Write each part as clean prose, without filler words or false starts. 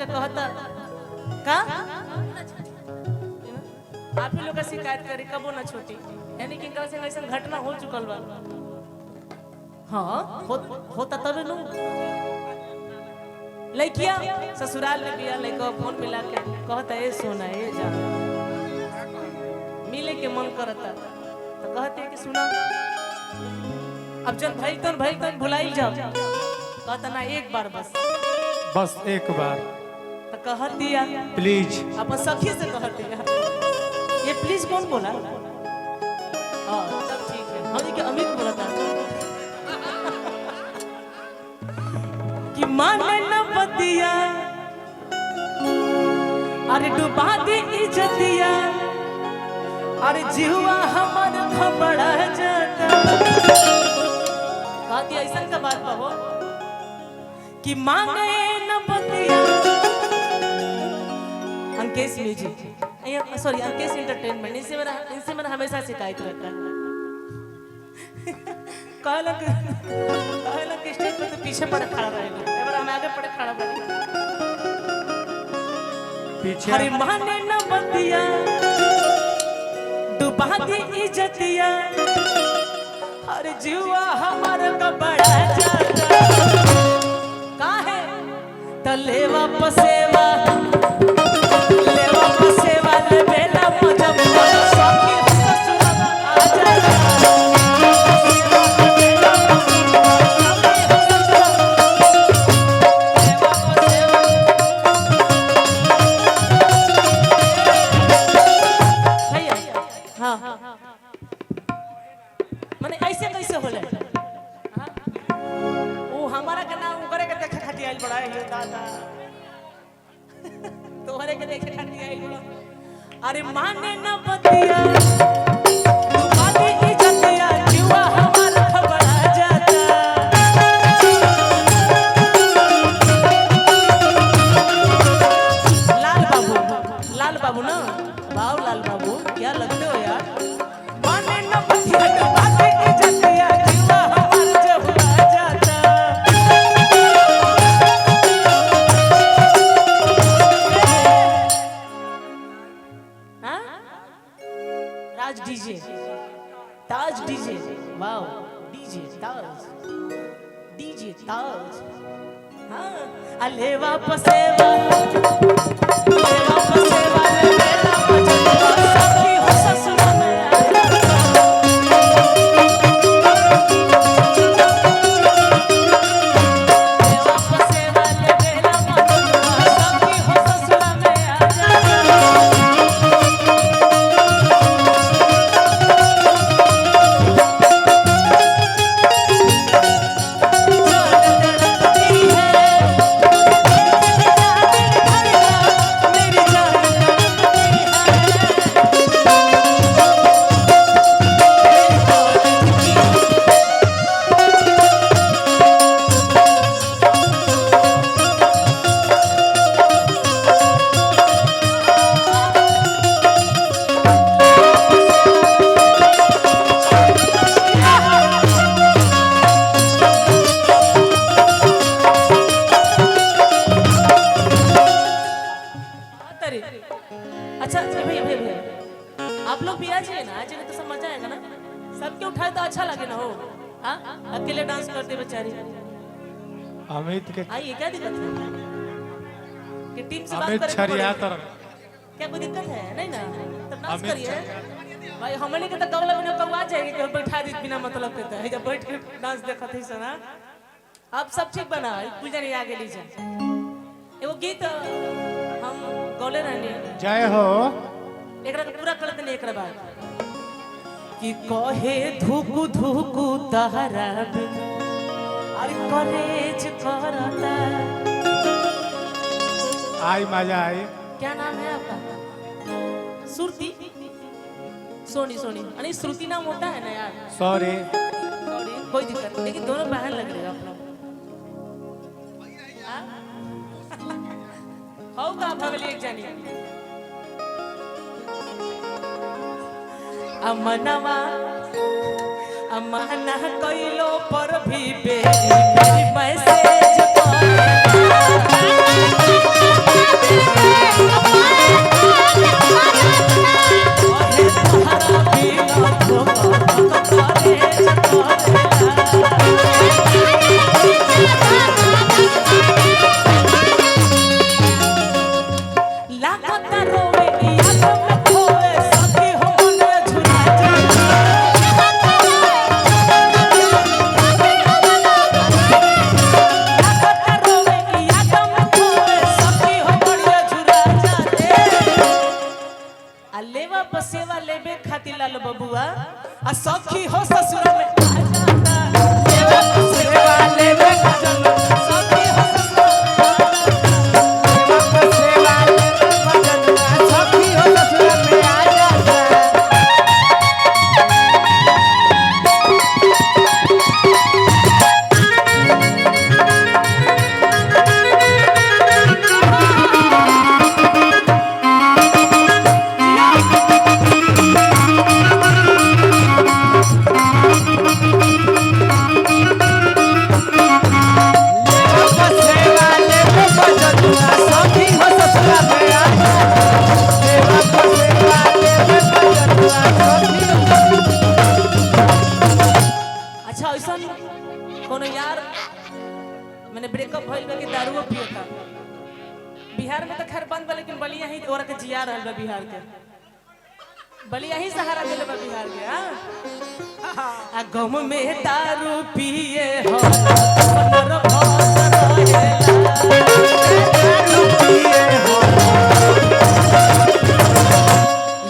कहता का आप ही लोग का शिकायत करी कबो ना छोटी यानी कि इनका से ऐसा घटना हो चुकल बा। हाँ होता तबे नु लड़किया ससुराल में बिया लड़का फोन मिला के कहता ए सोना ए जा मिले के मन करता तो कहते कि सुना अब जब भाई तन भुलाई जाओ कहता ना एक बार बस एक बार तो कह दिया प्लीज अपन सखी से कह दिया। ये प्लीज कौन बोला? हाँ सब ठीक है। हम कि अमित बोला था कि माने न बतिया अरे डुबा दी इज्जतिया अरे जीवा हमार खबड़ा जाता कह दिया ऐसा का बात हो कि मांगे न बतिया। Ankesh music sorry Ankesh entertainment इनसे मेरा हमेशा शिकायत रहता है। कहला कि स्टेज पे तो पीछे पड़े खड़ा रहेगा एबार हम आगे पड़े खड़ा बनी पीछे अरे माने न बतिया डुबा दी इज्जतिया अरे जीवा हमारा का बड़ा जाता काहे तलेवा पसेवा माने ऐसे कैसे होले वो हमारा का नाम करे के देखे खाती आइल बड़ा है दादा तोहरे के देखे खाती आइल बड़ा अरे माने न बतिया तू बाती इज्जतिया जीवा हमार खबड़ा जाता लाल बाबू ना वाओ लाल बाबू क्या लगते हो यार। माने न बतिया तू बाती इज्जतिया जीवा हमार जबड़ा जाता ताज डीजे वाओ डीजे ताज हाँ अलेवा पसेवा लेवा पसेवा ले मेरा मजनवा सखी हो ससुरा में लेवा पसेवा ले मेरा मजनवा सखी हो ससुरा में आजा। अच्छा भैया आप लोग भी आ जाइए ना तो सब मजा आएगा ना सबके उठाए तो अच्छा लगे ना हो। हाँ अकेले डांस करते बेचारी अमित के आइए क्या दिक्कत है कि टीम से बात अमित करें छरियातर क्या कोई दिक्कत है नहीं ना तब डांस करिए भाई हमने के तो कवला में कब आ जाएगी कि बैठा दी बिना मतलब के तो जब बैठ के डांस देखत है सना आप सब ठीक बना पूजा नहीं आगे लीजिए एगो गीत हम गौले रहने जय हो एकरा पूरा कर देने एकरा बाद कि कहे धुकु धुकु तहरा अरे कॉलेज करता आई मजा आई। क्या नाम है आपका? सुरती सोनी अरे श्रुति नाम होता है ना यार सॉरी कोई दिक्कत नहीं लेकिन दोनों बहन लग रहे हैं आप लोग होगा भगली एक जानी अमनवा अमना कइलो पर भी बेरी मैसेज पसेवा लेबे खातिर लाल बबुआ आ सखी हो ससुर में आ जाता लेवा पसेवा लेबे खातिर सखी हो ससुर लेवा पसेवा लेबे मजनुआ सखी हो ससुर में आ जाता अच्छा ऐसा कोनो यार मैंने ब्रेकअप भइल बा कि दारू पियता बिहार में तो खैर बंद बा लेकिन बलिया ही औरत के जिया रहल बा बिहार के बलिया ही सहारा देले बा बिहार के हां आ गम में दारू पिए हो मनर भस रहेला दारू पिए हो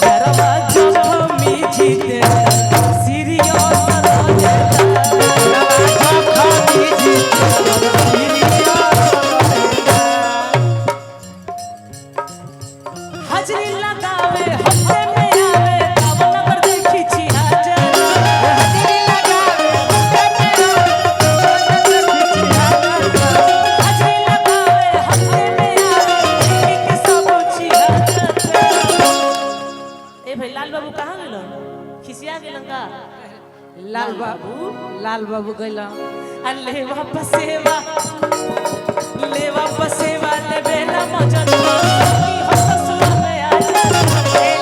यारवा जब मी जीते सीरियस हाजरी लगावे हफ्ते में आवे कावन पर देखी छी हाजर हाजरी लगावे हफ्ते में आवे हाजरी लगावे हफ्ते में आवे के सब छी हाजर ए भाई लाल बाबू कहां गेलो खिसिया गेलन का लाल बाबू गइला अल्ले वापस सेवा लेवा पसेवा लेबेला मजनुआ सखी हो ससुर में आ जाता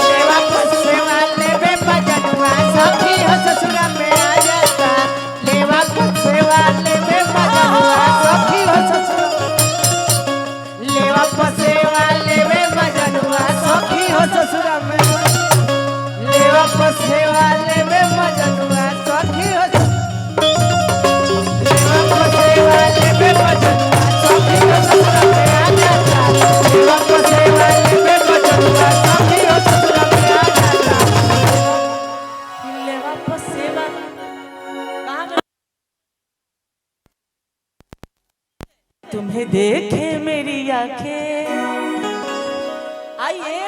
लेवा पसेवा लेबे मजनुआ सखी हो ससुर में आ जाता लेवा पसेवा लेबे मजनुआ सखी हो ससुर लेवा पसेवा लेबे मजनुआ सखी हो ससुर में लेवा पसेवा लेबे मजनुआ सखी हो लेवा पसेवा लेबे मजनुआ सखी हो ससुर में आ जाता लेवा पसेवा लेबे मजनुआ सखी हो ससुर में आ जाता लेवा पसेवा कहां गए तुम्हें देखे मेरी आंखें आइए